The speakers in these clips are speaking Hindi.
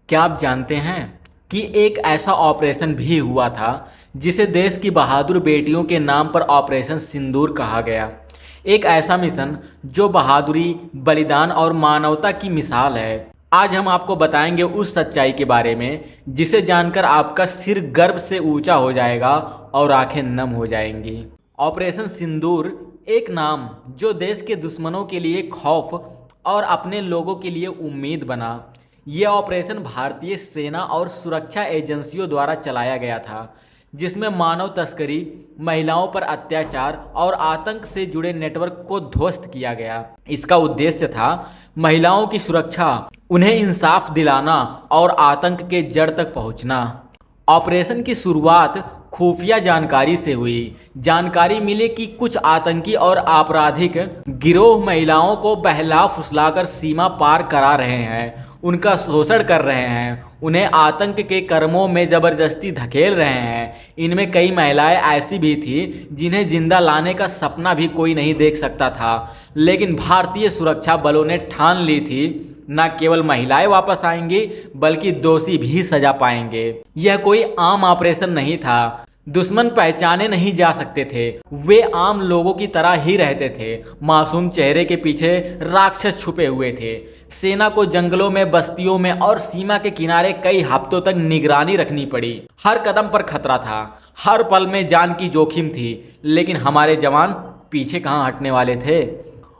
क्या आप जानते हैं कि एक ऐसा ऑपरेशन भी हुआ था जिसे देश की बहादुर बेटियों के नाम पर ऑपरेशन सिंदूर कहा गया। एक ऐसा मिशन जो बहादुरी, बलिदान और मानवता की मिसाल है। आज हम आपको बताएंगे उस सच्चाई के बारे में जिसे जानकर आपका सिर गर्व से ऊंचा हो जाएगा और आंखें नम हो जाएंगी। ऑपरेशन सिंदूर एक नाम जो देश के दुश्मनों के लिए खौफ और अपने लोगों के लिए उम्मीद बना। यह ऑपरेशन भारतीय सेना और सुरक्षा एजेंसियों द्वारा चलाया गया था, जिसमें मानव तस्करी, महिलाओं पर अत्याचार और आतंक से जुड़े नेटवर्क को ध्वस्त किया गया। इसका उद्देश्य था महिलाओं की सुरक्षा, उन्हें इंसाफ दिलाना और आतंक के जड़ तक पहुंचना। ऑपरेशन की शुरुआत खुफिया जानकारी से हुई। जानकारी मिली कि कुछ आतंकी और आपराधिक गिरोह महिलाओं को बहला फुसलाकर सीमा पार करा रहे हैं, उनका शोषण कर रहे हैं, उन्हें आतंक के कर्मों में ज़बरदस्ती धकेल रहे हैं। इनमें कई महिलाएं ऐसी भी थी जिन्हें जिंदा लाने का सपना भी कोई नहीं देख सकता था, लेकिन भारतीय सुरक्षा बलों ने ठान ली थी न केवल महिलाएं वापस आएंगी बल्कि दोषी भी सजा पाएंगे। यह कोई आम ऑपरेशन नहीं था। दुश्मन पहचाने नहीं जा सकते थे, वे आम लोगों की तरह ही रहते थे। मासूम चेहरे के पीछे राक्षस छुपे हुए थे। सेना को जंगलों में, बस्तियों में और सीमा के किनारे कई हफ्तों तक निगरानी रखनी पड़ी। हर कदम पर खतरा था, हर पल में जान की जोखिम थी, लेकिन हमारे जवान पीछे कहाँ हटने वाले थे।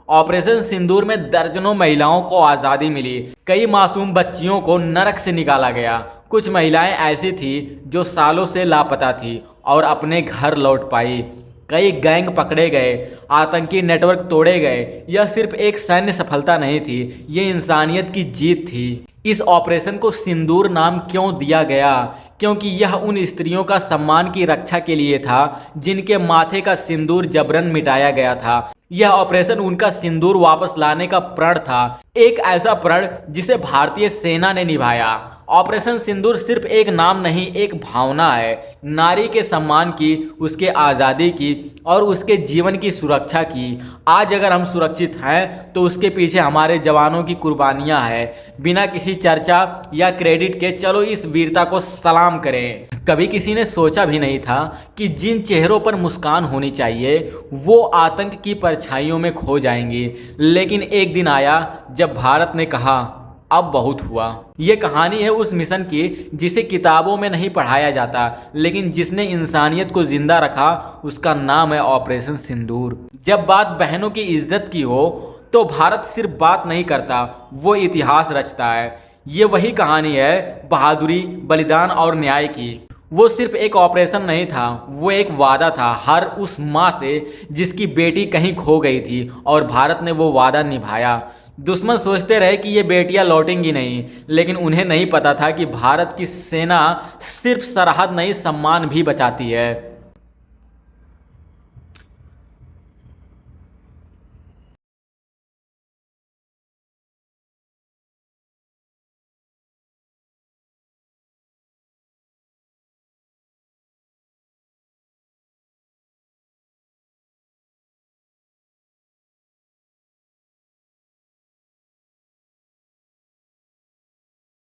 ऑपरेशन सिंदूर में दर्जनों महिलाओं को आज़ादी मिली। कई मासूम बच्चियों को नरक से निकाला गया। कुछ महिलाएं ऐसी थी जो सालों से लापता थी और अपने घर लौट पाई। कई गैंग पकड़े गए, आतंकी नेटवर्क तोड़े गए। यह सिर्फ एक सैन्य सफलता नहीं थी, ये इंसानियत की जीत थी। इस ऑपरेशन को सिंदूर नाम क्यों दिया गया? क्योंकि यह उन स्त्रियों का सम्मान की रक्षा के लिए था जिनके माथे का सिंदूर जबरन मिटाया गया था। यह ऑपरेशन उनका सिंदूर वापस लाने का प्रण था, एक ऐसा प्रण जिसे भारतीय सेना ने निभाया। ऑपरेशन सिंदूर सिर्फ एक नाम नहीं, एक भावना है। नारी के सम्मान की, उसके आज़ादी की और उसके जीवन की सुरक्षा की। आज अगर हम सुरक्षित हैं तो उसके पीछे हमारे जवानों की कुर्बानियां हैं। बिना किसी चर्चा या क्रेडिट के चलो इस वीरता को सलाम करें। कभी किसी ने सोचा भी नहीं था कि जिन चेहरों पर मुस्कान होनी चाहिए वो आतंक की परछाइयों में खो जाएंगी। लेकिन एक दिन आया जब भारत ने कहा अब बहुत हुआ। ये कहानी है उस मिशन की जिसे किताबों में नहीं पढ़ाया जाता, लेकिन जिसने इंसानियत को जिंदा रखा। उसका नाम है ऑपरेशन सिंदूर। जब बात बहनों की इज्जत की हो तो भारत सिर्फ बात नहीं करता, वो इतिहास रचता है। ये वही कहानी है बहादुरी, बलिदान और न्याय की। वो सिर्फ एक ऑपरेशन नहीं था, वो एक वादा था हर उस माँ से जिसकी बेटी कहीं खो गई थी, और भारत ने वो वादा निभाया। दुश्मन सोचते रहे कि ये बेटियां लौटेंगी नहीं, लेकिन उन्हें नहीं पता था कि भारत की सेना सिर्फ सरहद नहीं, सम्मान भी बचाती है।